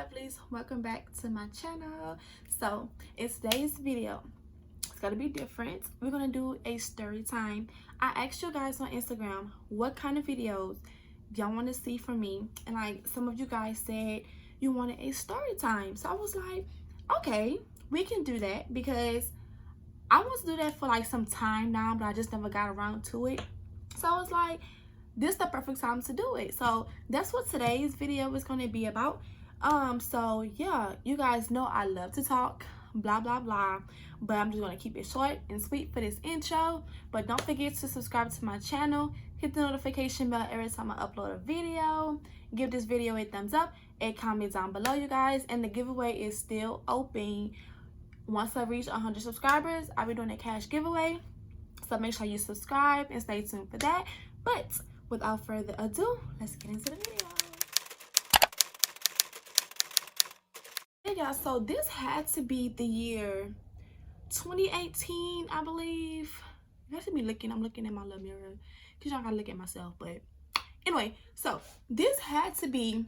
lovelies, welcome back to my channel. So in today's video, it's gonna be different. We're gonna do a story time. I asked you guys on Instagram what kind of videos y'all want to see from me, and like some of you guys said you wanted a story time. So I was like, okay, we can do that because I want to do that for like some time now, but I just never got around to it. So I was like, this is the perfect time to do it. So that's what today's video is going to be about. So yeah, you guys know I love to talk, blah blah blah, but I'm just going to keep it short and sweet for this intro. But don't forget to subscribe to my channel, hit the notification bell every time I upload a video, give this video a thumbs up, and comment down below, you guys. And the giveaway is still open. Once I reach 100 subscribers, I'll be doing a cash giveaway, so make sure you subscribe and stay tuned for that. But without further ado, let's get into the video. Hey y'all, so this had to be the year 2018, I believe. You have to be looking, I'm looking at my little mirror because y'all gotta look at myself. But anyway, so this had to be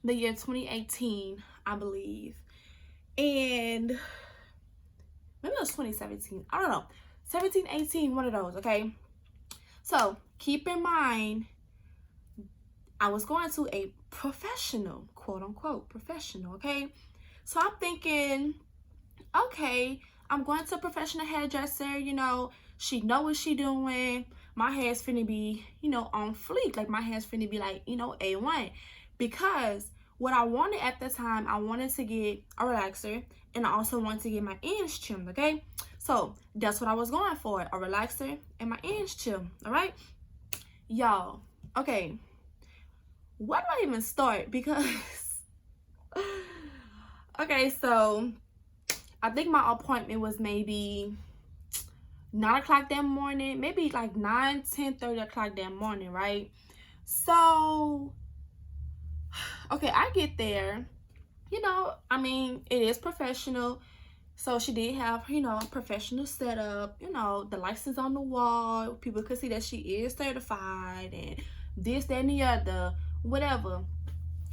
the year 2018, I believe. And maybe it was 2017, I don't know, 17, 18, one of those. Okay, so keep in mind I was going to a professional, quote unquote professional. Okay, so I'm thinking, okay, I'm going to a professional hairdresser, you know, she know what she doing, my hair's finna be, you know, on fleek, like my hair's finna be like, you know, A1. Because what I wanted at the time, I wanted to get a relaxer, and I also wanted to get my ends trimmed. Okay, so that's what I was going for, a relaxer and my ends trimmed. All right, y'all. Okay, where do I even start? Because okay, so I think my appointment was maybe 9 o'clock that morning, maybe like 9, 10, 30 o'clock that morning, right? So okay, I get there, you know, I mean, it is professional. So she did have, you know, a professional setup, you know, the license on the wall. People could see that she is certified and this, that, and the other, whatever.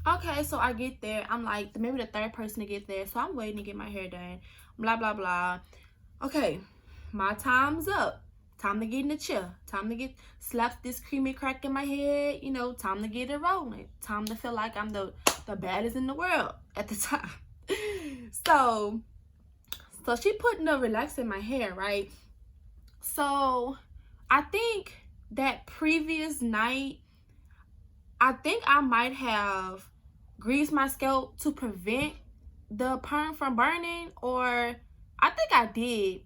Okay, so I get there. I'm like maybe the third person to get there. So I'm waiting to get my hair done, blah, blah, blah. Okay, my time's up. Time to get in the chair. Time to get slap this creamy crack in my head. You know, time to get it rolling. Time to feel like I'm the baddest in the world at the time. So she putting a relaxer in my hair, right? So I think that previous night, I think I might have greased my scalp to prevent the perm from burning, or I think I did.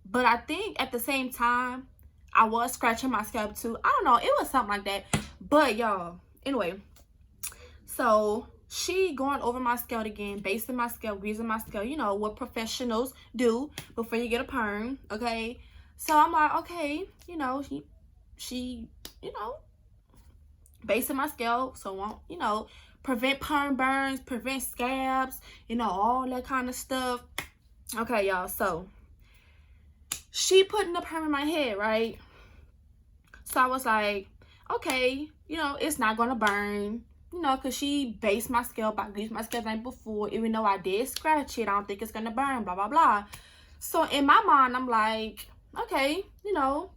But I think at the same time, I was scratching my scalp too. I don't know. It was something like that. But y'all, anyway, so she going over my scalp again, basting my scalp, greasing my scalp. You know what professionals do before you get a perm, okay? So I'm like, okay, you know, she you know, basting my scalp, so won't, you know, prevent perm burns, prevent scabs, you know, all that kind of stuff. Okay, y'all, so she putting the perm in my head, right? So I was like, okay, you know, it's not gonna burn, you know, because she based my scalp, I greased my scalp the night before, even though I did scratch it, I don't think it's gonna burn, blah blah blah. So in my mind, I'm like, okay, you know,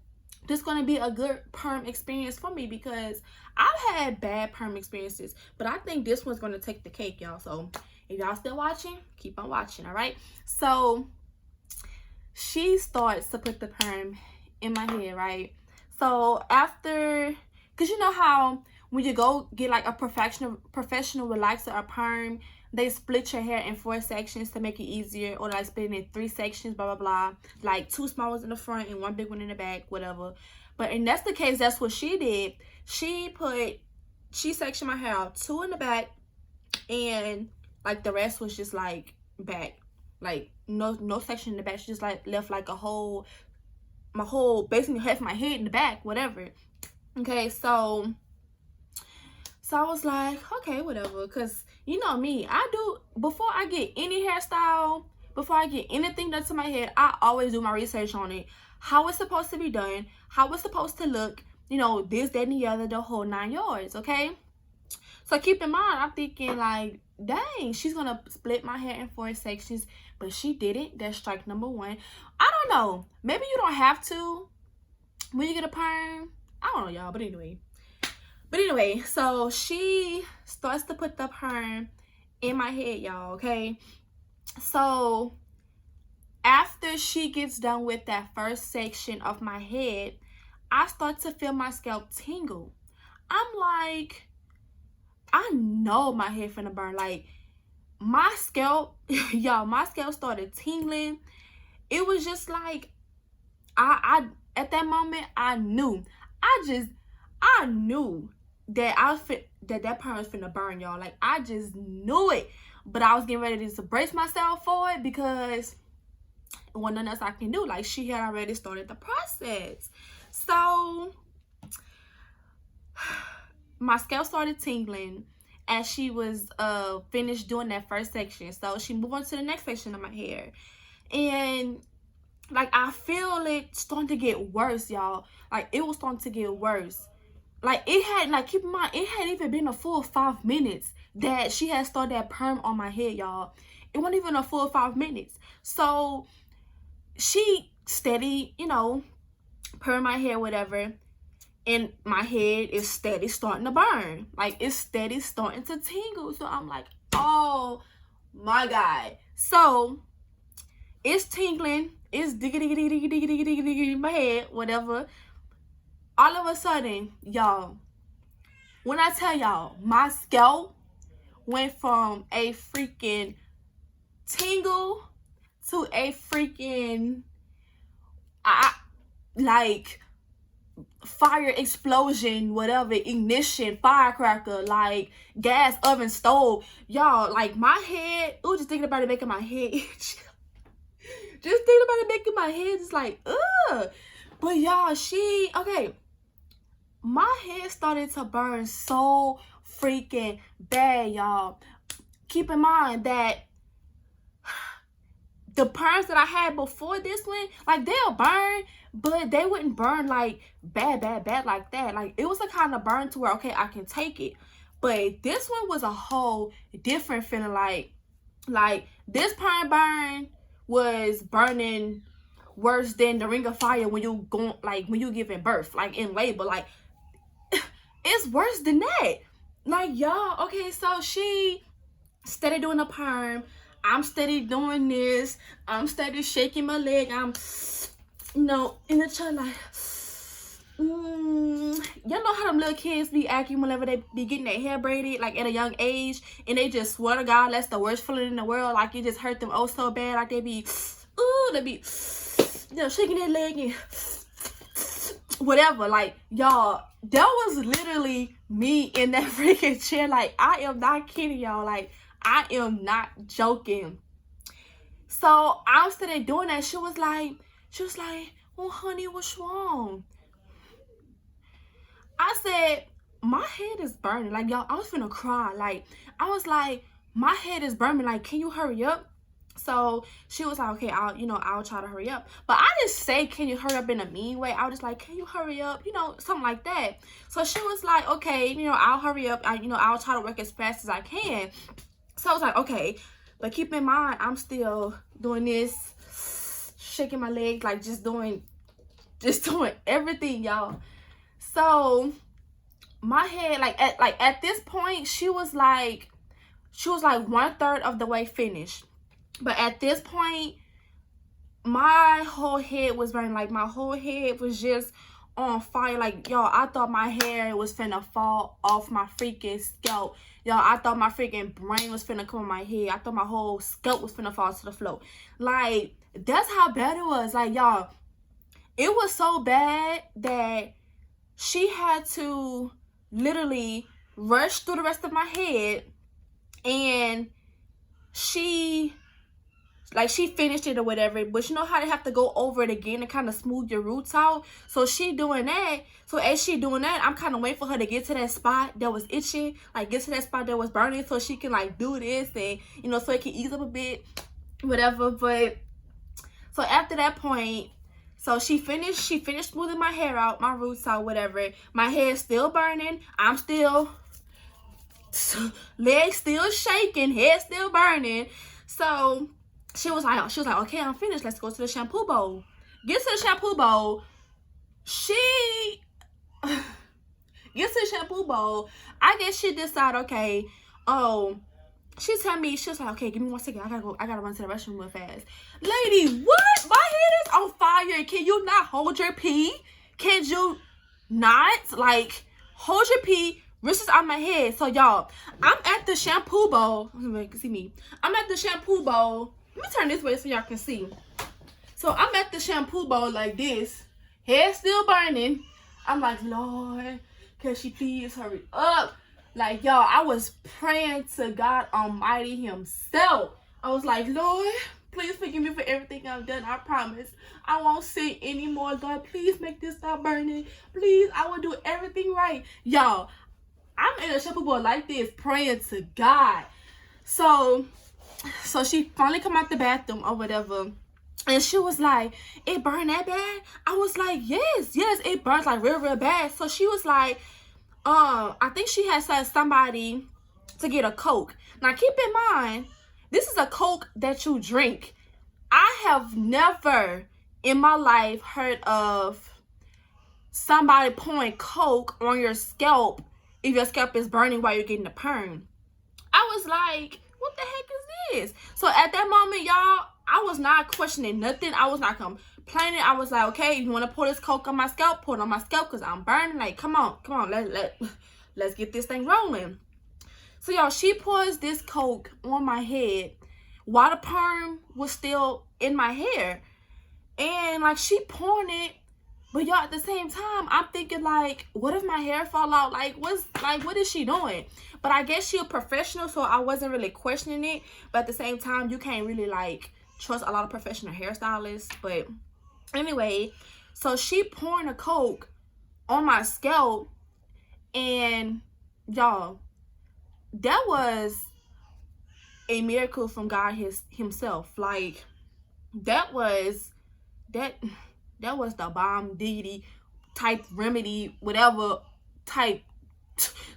this is gonna be a good perm experience for me, because I've had bad perm experiences, but I think this one's gonna take the cake, y'all. So if y'all still watching, keep on watching. All right, so she starts to put the perm in my head, right? So after, because you know how when you go get like a professional relaxer or perm, they split your hair in 4 sections to make it easier, or like split it in 3 sections, blah blah blah, like 2 small ones in the front and 1 big one in the back, whatever. But in that's the case, that's what she did. She sectioned my hair out, 2 in the back, and like the rest was just like back, like no section in the back. She just like left like my whole basically half my head in the back, whatever. Okay, so I was like, okay, whatever, because you know me, I do, before I get any hairstyle, before I get anything done to my head, I always do my research on it, how it's supposed to be done, how it's supposed to look, you know, this, that, and the other, the whole 9 yards. Okay, so keep in mind, I'm thinking like, dang, she's gonna split my hair in 4 sections, but she didn't. That's strike number 1. I don't know, maybe you don't have to when you get a perm. I don't know, y'all, but anyway, so she starts to put the perm in my head, y'all. Okay, so after she gets done with that first section of my head, I start to feel my scalp tingle. I'm like, I know my hair finna burn. Like, my scalp, y'all, my scalp started tingling. It was just like, I at that moment, I knew. I knew that that perm was finna burn, y'all. Like, I just knew it. But I was getting ready to brace myself for it because it wasn't nothing else I can do. Like, she had already started the process. So my scalp started tingling as she was finished doing that first section. So she moved on to the next section of my hair, and like, I feel it starting to get worse, y'all. Like, it was starting to get worse. Like, it had, like, keep in mind, it hadn't even been a full 5 minutes that she had started that perm on my head, y'all. It wasn't even a full 5 minutes. So she steady, you know, perm my hair, whatever, and my head is steady starting to burn. Like, it's steady starting to tingle. So I'm like, oh my God. So it's tingling, it's diggy in my head, whatever. All of a sudden, y'all, when I tell y'all, my scalp went from a freaking tingle to a freaking like fire explosion, whatever, ignition, firecracker, like gas oven, stove, y'all. Like, my head, ooh, just thinking about it making my head itch. Just thinking about it making my head just like, ugh. But y'all, okay, my head started to burn so freaking bad, y'all. Keep in mind that the perms that I had before this one, like, they'll burn, but they wouldn't burn like bad like that. Like, it was a kind of burn to where, okay, I can take it. But this one was a whole different feeling. Like this perm burn was burning worse than the ring of fire when you go, like, when you giving birth, like in labor. Like, it's worse than that. Like, y'all, okay, so she steady doing a perm, I'm steady doing this, I'm steady shaking my leg, I'm, you know, in the chair like, y'all know how them little kids be acting whenever they be getting their hair braided, like, at a young age, and they just swear to God that's the worst feeling in the world. Like, it just hurt them oh so bad. Like, they be, they be, you know, shaking their leg and whatever. Like, y'all, that was literally me in that freaking chair. Like, I am not kidding, y'all. Like, I am not joking. So I'm still there doing that. She was like, well, honey, what's wrong? I said, my head is burning. Like, y'all, I was finna cry. Like, I was like, my head is burning. Like, can you hurry up? So she was like, okay, I'll try to hurry up. But I didn't say, can you hurry up in a mean way. I was just like, can you hurry up? You know, something like that. So she was like, okay, you know, I'll hurry up. I'll try to work as fast as I can. So I was like, okay. But keep in mind, I'm still doing this, shaking my legs, like, just doing everything, y'all. So my head, at this point, she was like 1/3 of the way finished. But at this point, my whole head was burning. Like, my whole head was just on fire. Like, y'all, I thought my hair was finna fall off my freaking scalp. Y'all, I thought my freaking brain was finna come on my head. I thought my whole scalp was finna fall to the floor. Like, that's how bad it was. Like, y'all, it was so bad that she had to literally rush through the rest of my head, and she finished it or whatever. But you know how they have to go over it again to kind of smooth your roots out? So she doing that. So as she doing that, I'm kind of waiting for her to get to that spot that was itching, like, get to that spot that was burning, so she can, like, do this, and, you know, so it can ease up a bit, whatever. But so after that point, so she finished smoothing my hair out, my roots out, whatever. My hair's still burning. I'm still legs still shaking, head still burning. So she was like, okay, I'm finished. Let's go to the shampoo bowl. Get to the shampoo bowl. She gets to the shampoo bowl. I guess she decided, okay, oh, she tell me, she was like, okay, give me 1 second. I gotta run to the restroom real fast. Lady, what? My head is on fire. Can you not hold your pee? Can you not? Like, hold your pee. Wrist is on my head. So, y'all, I'm at the shampoo bowl. You can see me. I'm at the shampoo bowl. Let me turn this way so y'all can see. So, I'm at the shampoo bowl like this. Head still burning. I'm like, Lord, can she please hurry up? Like, y'all, I was praying to God Almighty himself. I was like, Lord, please forgive me for everything I've done. I promise I won't sin anymore. God, please make this stop burning. Please, I will do everything right. Y'all, I'm in a shampoo bowl like this, praying to God. So she finally come out the bathroom or whatever. And she was like, it burned that bad? I was like, yes, it burns like real bad. So she was like, I think she had said somebody to get a Coke. Now keep in mind, this is a Coke that you drink. I have never in my life heard of somebody pouring Coke on your scalp if your scalp is burning while you're getting a perm. I was like, what the heck is this? So at that moment, y'all, I was not questioning nothing. I was not complaining. I was like, okay, you want to pour this Coke on my scalp? Pour it on my scalp because I'm burning. Like, come on, let's get this thing rolling. So, y'all, she pours this Coke on my head while the perm was still in my hair. And, like, she pouring it. But, y'all, at the same time, I'm thinking, like, what if my hair fall out? Like, what is she doing? But I guess she a professional, so I wasn't really questioning it. But at the same time, you can't really, like, trust a lot of professional hairstylists. But anyway, so she pouring a Coke on my scalp. And, y'all, that was a miracle from God himself. Like, that was the bomb diggity type remedy, whatever type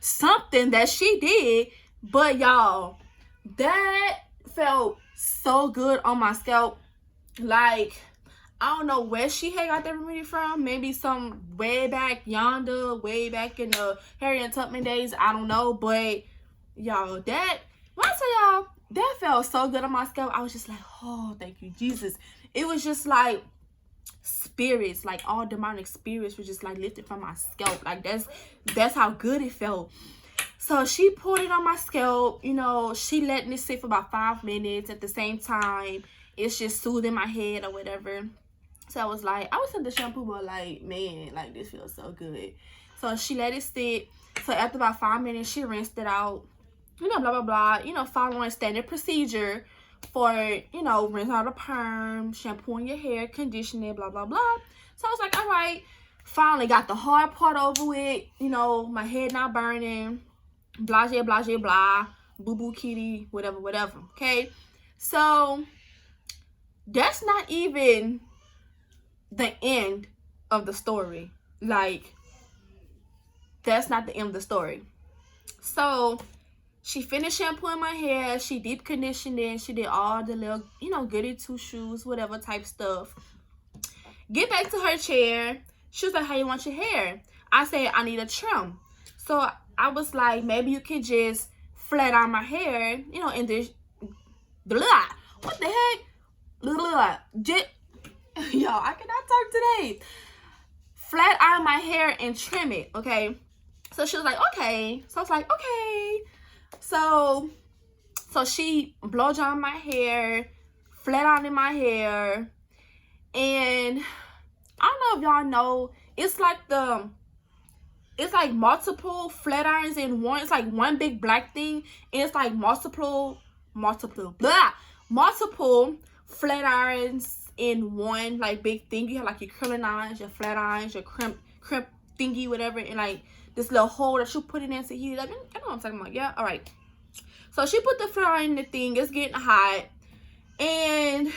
something that she did. But y'all, that felt so good on my scalp. Like, I don't know where she had got that remedy from. Maybe some way back yonder, way back in the Harriet Tubman days. I don't know. But y'all, that, when I tell y'all, that felt so good on my scalp. I was just like, oh, thank you, Jesus. It was just like spirits, like all demonic spirits were just like lifted from my scalp. Like, that's how good it felt. So she poured it on my scalp. You know, she letting it sit for about 5 minutes. At the same time, it's just soothing my head or whatever. So I was in the shampoo bowl like, man, like, this feels so good. So she let it sit. So after about 5 minutes, she rinsed it out. You know, blah, blah, blah. You know, following standard procedure for, you know, rinse out a perm, shampooing your hair, conditioning, blah, blah, blah. So I was like, all right. Finally got the hard part over with. You know, my head not burning. Blah, blah, blah, blah. Boo-boo kitty, whatever, whatever. Okay? So that's not even the end of the story. Like, that's not the end of the story. So she finished shampooing my hair. She deep conditioned it. She did all the little, you know, goody two shoes, whatever type stuff. Get back to her chair. She was like, how you want your hair? I said, I need a trim. So I was like, maybe you could just flat iron my hair, you know, in this, blah. What the heck? Blah. Y'all, I cannot talk today. Flat iron my hair and trim it, okay? So she was like, okay. So I was like, okay. So she blow drying my hair, flat ironing my hair, and I don't know if y'all know, it's like multiple flat irons in one. It's like one big black thing, and it's like multiple flat irons in one, like, big thing. You have like your curling irons, your flat irons, your crimp thingy, whatever, and like this little hole that you put it in to heat it up. I know what I'm talking about. Yeah, all right. So she put the flat iron in the thing. It's getting hot, and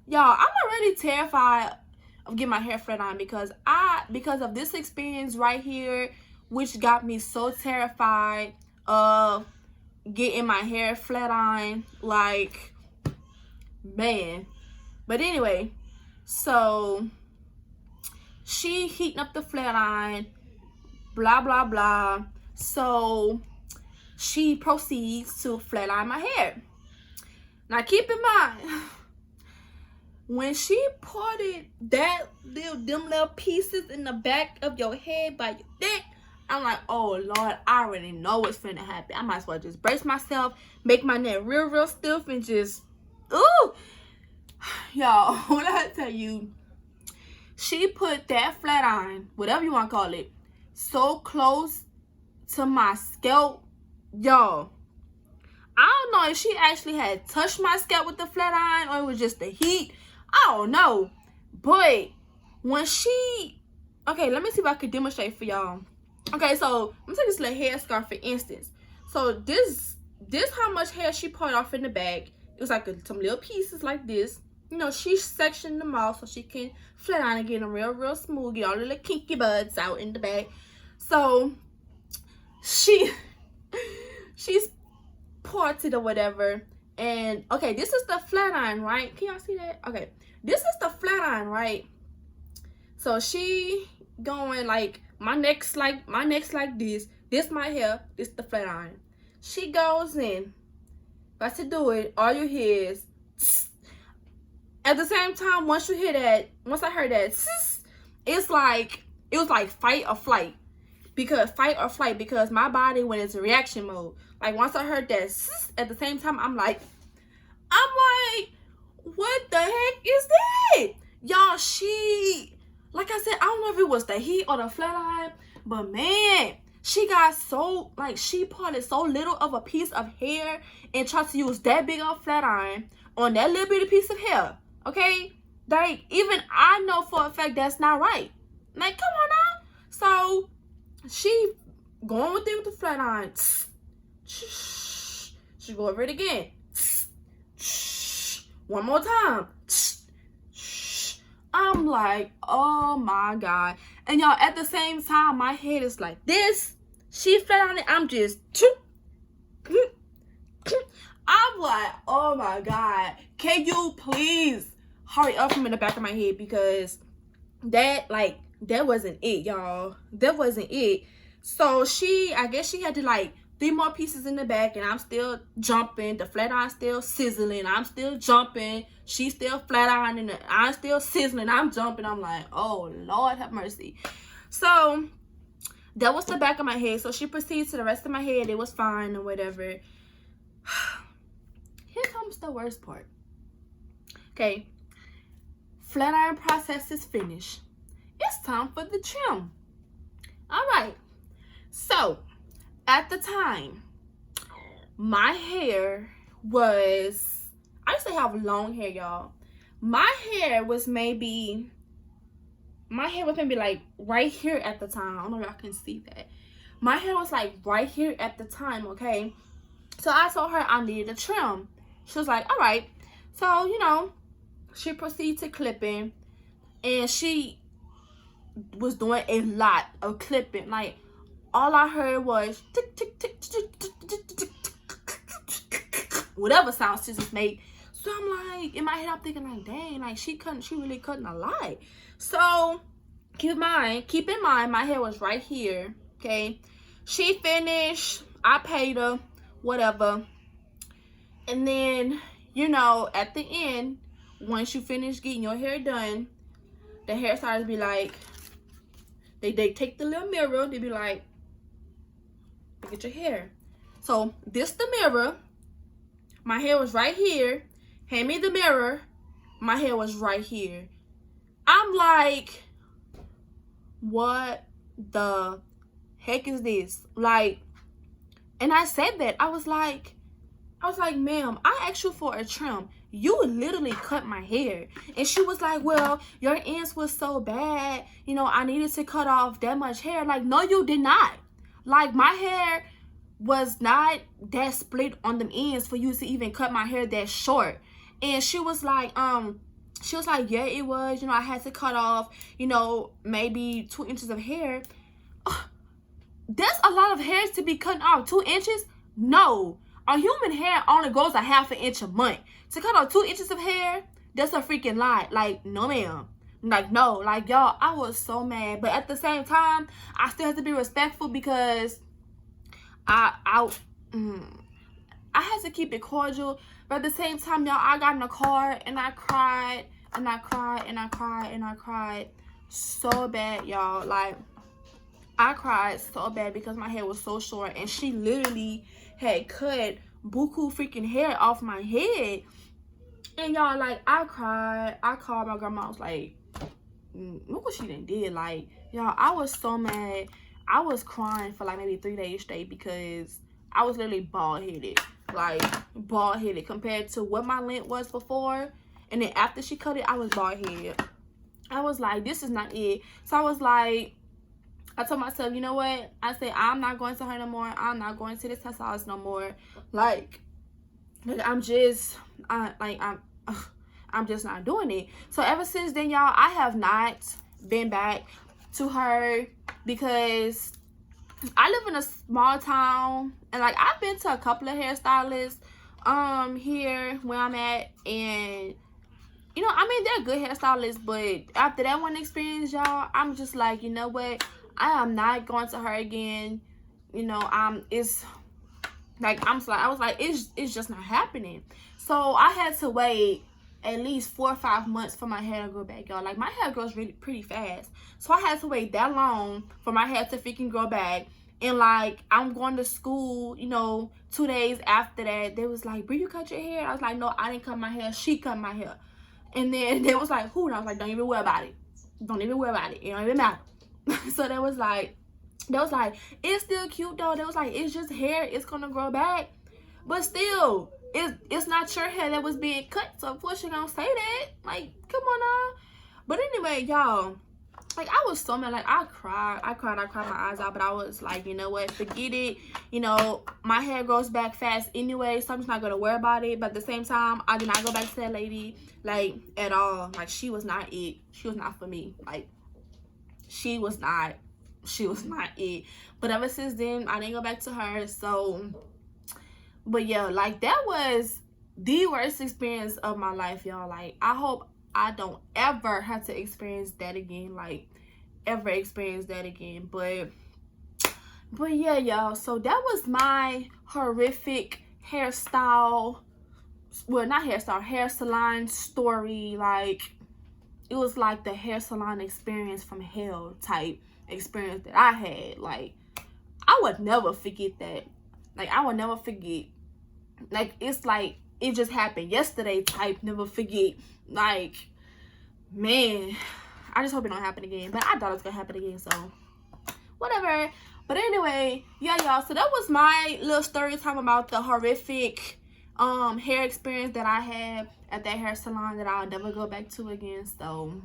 y'all, I'm already terrified of getting my hair flat ironed because of this experience right here, which got me so terrified of getting my hair flat iron, like, man. But anyway, so she heating up the flat iron, blah blah blah. So she proceeds to flat iron my hair. Now keep in mind, when she parted them little pieces in the back of your head by your neck, I'm like, oh Lord, I already know what's finna happen. I might as well just brace myself, make my neck real stiff, and just, ooh. Y'all, when I tell you, she put that flat iron, whatever you want to call it, so close to my scalp. Y'all, I don't know if she actually had touched my scalp with the flat iron or it was just the heat. I don't know. But when she, okay, let me see if I can demonstrate for y'all. Okay, so I'm taking this little hair scarf for instance. So this how much hair she pulled off in the back. It was like some little pieces like this. You know, she sectioned them off so she can flat iron and get them real smooth, get all the little kinky buds out in the back. So she's parted or whatever. And okay, this is the flat iron, right? Can y'all see that? Okay, this is the flat iron, right? So she going like, my neck's like this. This my hair. This the flat iron. She goes in. About to do it. All you hear is tss. At the same time, once I heard that tss, it was like fight or flight. Because my body went into reaction mode. Like once I heard that tss, at the same time, I'm like, what the heck is that? Y'all, like I said, I don't know if it was the heat or the flat iron, but man, she got so, like, she parted so little of a piece of hair and tried to use that big of flat iron on that little bitty piece of hair. Okay? Like, even I know for a fact that's not right. Like, come on now. So, she going with it with the flat iron. She go over it again. One more time. I'm like, oh my God. And y'all, at the same time, my head is like this. She flat on it. I'm just, I'm like, oh my God. Can you please hurry up from in the back of my head? Because that wasn't it, y'all. That wasn't it. So I guess she had to like 3 more pieces in the back, and I'm still jumping. The flat iron still sizzling. I'm still jumping. She's still flat ironing. And I'm still sizzling. I'm jumping. I'm like, oh Lord have mercy. So that was the back of my head. So she proceeds to the rest of my head. It was fine or whatever. Here comes the worst part. Okay, flat iron process is finished. It's time for the trim. All right. So at the time, my hair was, I used to have long hair, y'all. My hair was maybe like right here at the time. I don't know if y'all can see that. My hair was like right here at the time, okay? So I told her I needed a trim. She was like, all right. So, you know, she proceeded to clipping, and she was doing a lot of clipping. Like, all I heard was tick, tick, tick, tick, tick, tick, tick, tick, whatever sound scissors make. So I'm like, in my head, I'm thinking like, dang, like she really cutting a lot. So keep in mind, my hair was right here. Okay, she finished. I paid her, whatever. And then, you know, at the end, once you finish getting your hair done, the hairstylist be like, they take the little mirror. They be like, look at your hair. So this the mirror. My hair was right here. Hand me the mirror. My hair was right here. I'm like, what the heck is this? Like, and I said that. I was like, ma'am, I asked you for a trim. You literally cut my hair. And she was like, well, your ends was so bad. You know, I needed to cut off that much hair. Like, no, you did not. Like, my hair was not that split on them ends for you to even cut my hair that short. And she was like, yeah, it was. You know, I had to cut off, you know, maybe 2 inches of hair. That's a lot of hairs to be cut off. 2 inches? No. our human hair only grows a half an inch a month. To cut off 2 inches of hair, that's a freaking lot. Like, no ma'am. Like, no. Like, y'all, I was so mad. But at the same time, I still have to be respectful because I had to keep it cordial. But at the same time, y'all, I got in the car and I cried and I cried and I cried and I cried so bad, y'all. Like, I cried so bad because my hair was so short and she literally had cut buku freaking hair off my head. And y'all, like, I cried. I called my grandma. I was like, look what she done did. Like, y'all, I was so mad. I was crying for like maybe 3 days straight because I was literally bald-headed. Like, bald-headed compared to what my length was before. And then after she cut it, I was bald-headed. I was like, this is not it. So I was like, I told myself, you know what? I said, I'm not going to her no more. I'm not going to this house no more. Like I'm just not doing it. So ever since then, y'all, I have not been back to her because I live in a small town and like I've been to a couple of hairstylists here where I'm at, and you know, I mean, they're good hairstylists, but after that one experience, y'all, I'm just like, you know what? I am not going to her again. You know, it's like, I was like, it's just not happening. So I had to wait at least 4 or 5 months for my hair to grow back, y'all. Like, my hair grows really pretty fast. So I had to wait that long for my hair to freaking grow back. And like, I'm going to school, you know, 2 days after that, they was like, Bree, you cut your hair? I was like, no, I didn't cut my hair. She cut my hair. And then they was like, who? And I was like, don't even worry about it. Don't even worry about it. It don't even matter. So they was like, it's still cute though. They was like, it's just hair. It's gonna grow back. But still, it's not your hair that was being cut. So of course you're gonna say that. Like, come on now. But anyway, y'all, like, I was so mad. Like, I cried my eyes out. But I was like, you know what? Forget it. You know, my hair grows back fast anyway, so I'm just not gonna worry about it. But at the same time, I did not go back to that lady, like, at all. Like, she was not it. She was not for me. Like, she was not it. But ever since then, I didn't go back to her. So, but yeah, like, that was the worst experience of my life, y'all. Like, I hope I don't ever have to experience that again. Like, ever experience that again. But yeah, y'all, so that was my horrific hairstyle, well, not hairstyle, hair salon story. Like, it was like the hair salon experience from hell type experience that I had. Like, I would never forget that. Like, I would never forget. Like, it's like it just happened yesterday type, never forget. Like, man, I just hope it don't happen again. But I thought it was gonna happen again, so whatever. But anyway, yeah, y'all, so that was my little story time about the horrific hair experience that I had at that hair salon that I'll never go back to again. So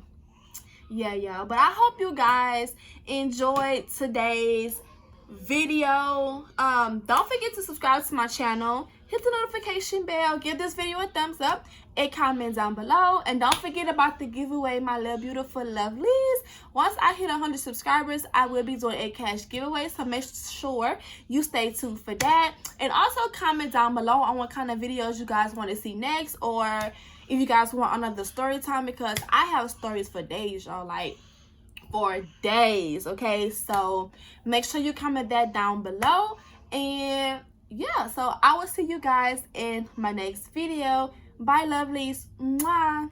yeah, y'all, but I hope you guys enjoyed today's video. Don't forget to subscribe to my channel, hit the notification bell, give this video a thumbs up, and comment down below. And don't forget about the giveaway, my little beautiful lovelies. Once I hit 100 subscribers, I will be doing a cash giveaway, so make sure you stay tuned for that. And also comment down below on what kind of videos you guys want to see next, or if you guys want another story time, because I have stories for days, y'all. Like, for days. Okay, so make sure you comment that down below. And yeah, so I will see you guys in my next video. Bye, lovelies. Mwah.